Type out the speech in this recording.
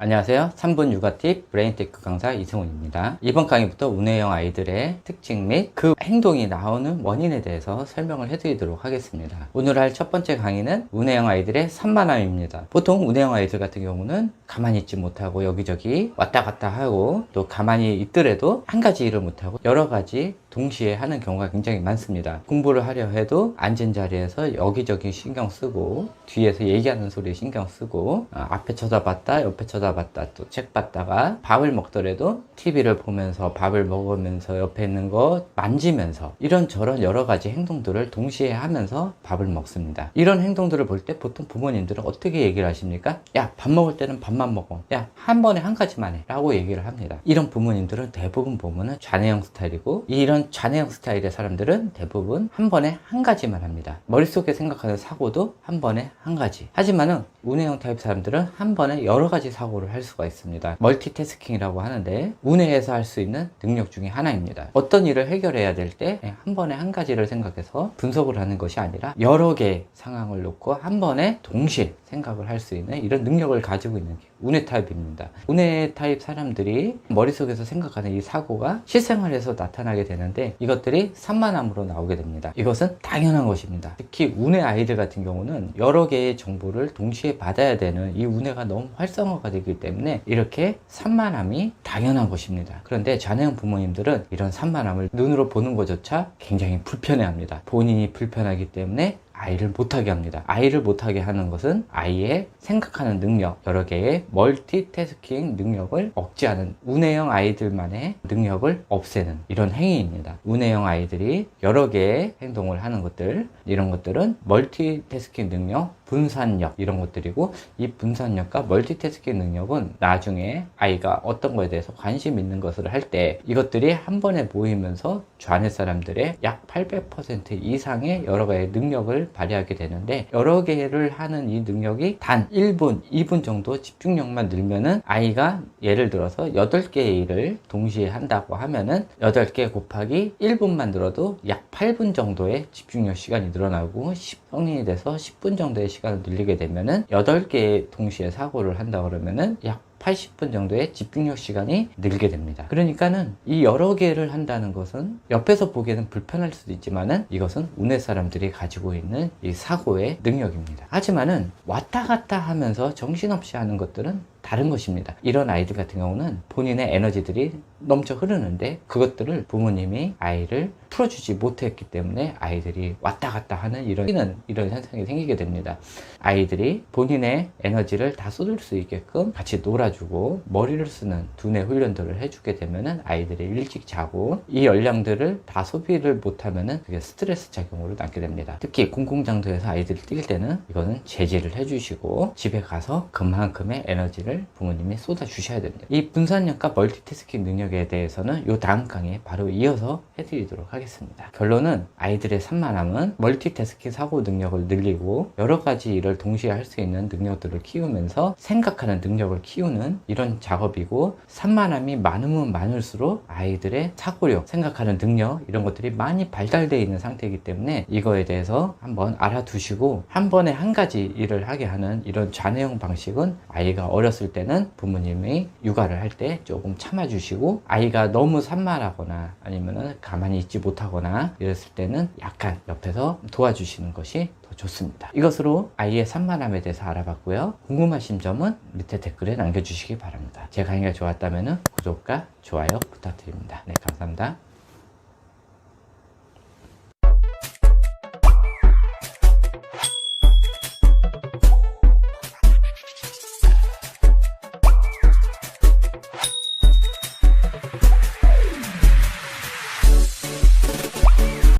안녕하세요. 3분 육아 팁 브레인테크 강사 이승훈입니다. 이번 강의부터 운해형 아이들의 특징 및 그 행동이 나오는 원인에 대해서 설명을 해드리도록 하겠습니다. 오늘 할 첫 번째 강의는 운해형 아이들의 산만함입니다. 보통 운해형 아이들 같은 경우는 가만히 있지 못하고 여기저기 왔다 갔다 하고 또 가만히 있더라도 한 가지 일을 못하고 여러 가지 동시에 하는 경우가 굉장히 많습니다. 공부를 하려 해도 앉은 자리에서 여기저기 신경 쓰고 뒤에서 얘기하는 소리에 신경 쓰고 앞에 쳐다봤다 옆에 쳐다봤다 또 책 봤다가 밥을 먹더라도 TV를 보면서 밥을 먹으면서 옆에 있는 거 만지면서 이런저런 여러 가지 행동들을 동시에 하면서 밥을 먹습니다. 이런 행동들을 볼 때 보통 부모님들은 어떻게 얘기를 하십니까? 야, 밥 먹을 때는 밥만 먹어. 야, 한 번에 한 가지만 해 라고 얘기를 합니다. 이런 부모님들은 대부분 보면은 좌뇌형 스타일이고 이런 좌뇌형 스타일의 사람들은 대부분 한 번에 한 가지만 합니다. 머릿속에 생각하는 사고도 한 번에 한 가지. 하지만은 운해형 타입 사람들은 한 번에 여러 가지 사고를 할 수가 있습니다. 멀티태스킹이라고 하는데 운해에서 할 수 있는 능력 중에 하나입니다. 어떤 일을 해결해야 될 때 한 번에 한 가지를 생각해서 분석을 하는 것이 아니라 여러 개의 상황을 놓고 한 번에 동시에 생각을 할 수 있는 이런 능력을 가지고 있는 게 운해 타입입니다. 운해 타입 사람들이 머릿속에서 생각하는 이 사고가 실생활에서 나타나게 되는데 이것들이 산만함으로 나오게 됩니다. 이것은 당연한 것입니다. 특히 운해 아이들 같은 경우는 여러 개의 정보를 동시에 받아야 되는 이 운해가 너무 활성화가 되기 때문에 이렇게 산만함이 당연한 것입니다. 그런데 좌뇌형 부모님들은 이런 산만함을 눈으로 보는 것조차 굉장히 불편해합니다. 본인이 불편하기 때문에 아이를 못하게 합니다. 아이를 못하게 하는 것은 아이의 생각하는 능력, 여러 개의 멀티태스킹 능력을 억제하는 운해형 아이들만의 능력을 없애는 이런 행위입니다. 운해형 아이들이 여러 개의 행동을 하는 것들, 이런 것들은 멀티태스킹 능력, 분산력 이런 것들이고 이 분산력과 멀티태스킹 능력은 나중에 아이가 어떤 거에 대해서 관심 있는 것을 할 때 이것들이 한 번에 모이면서 좌뇌 사람들의 약 800% 이상의 여러 가지 능력을 발휘하게 되는데 여러 개를 하는 이 능력이 단 1분, 2분 정도 집중력만 늘면은 아이가 예를 들어서 8개의 일을 동시에 한다고 하면은 8개 곱하기 1분만 늘어도 약 8분 정도의 집중력 시간이 늘어나고 성인이 돼서 10분 정도의 시간을 늘리게 되면은 8개 동시에 사고를 한다 그러면은 약 80분 정도의 집중력 시간이 늘게 됩니다. 그러니까는 이 여러 개를 한다는 것은 옆에서 보기에는 불편할 수도 있지만은 이것은 운해 사람들이 가지고 있는 이 사고의 능력입니다. 하지만은 왔다 갔다 하면서 정신없이 하는 것들은 다른 것입니다. 이런 아이들 같은 경우는 본인의 에너지들이 넘쳐 흐르는데 그것들을 부모님이 아이를 풀어주지 못했기 때문에 아이들이 왔다 갔다 하는 이런 현상이 생기게 됩니다. 아이들이 본인의 에너지를 다 쏟을 수 있게끔 같이 놀아주고 머리를 쓰는 두뇌 훈련들을 해주게 되면은 아이들이 일찍 자고 이 열량들을 다 소비를 못하면은 그게 스트레스 작용으로 남게 됩니다. 특히 공공장소에서 아이들이 뛸 때는 이거는 제지를 해주시고 집에 가서 그만큼의 에너지를 부모님이 쏟아 주셔야 됩니다. 이 분산력과 멀티태스킹 능력에 대해서는 이 다음 강의에 바로 이어서 해드리도록 하겠습니다. 결론은 아이들의 산만함은 멀티태스킹 사고 능력을 늘리고 여러 가지 일을 동시에 할 수 있는 능력들을 키우면서 생각하는 능력을 키우는 이런 작업이고 산만함이 많으면 많을수록 아이들의 사고력, 생각하는 능력 이런 것들이 많이 발달되어 있는 상태이기 때문에 이거에 대해서 한번 알아두시고 한 번에 한 가지 일을 하게 하는 이런 좌뇌형 방식은 아이가 어렸을 때는 부모님이 육아를 할 때 조금 참아주시고 아이가 너무 산만하거나 아니면은 가만히 있지 못하거나 이랬을 때는 약간 옆에서 도와주시는 것이 더 좋습니다. 이것으로 아이의 산만함에 대해서 알아봤고요. 궁금하신 점은 밑에 댓글에 남겨주시기 바랍니다. 제 강의가 좋았다면 구독과 좋아요 부탁드립니다. 네, 감사합니다.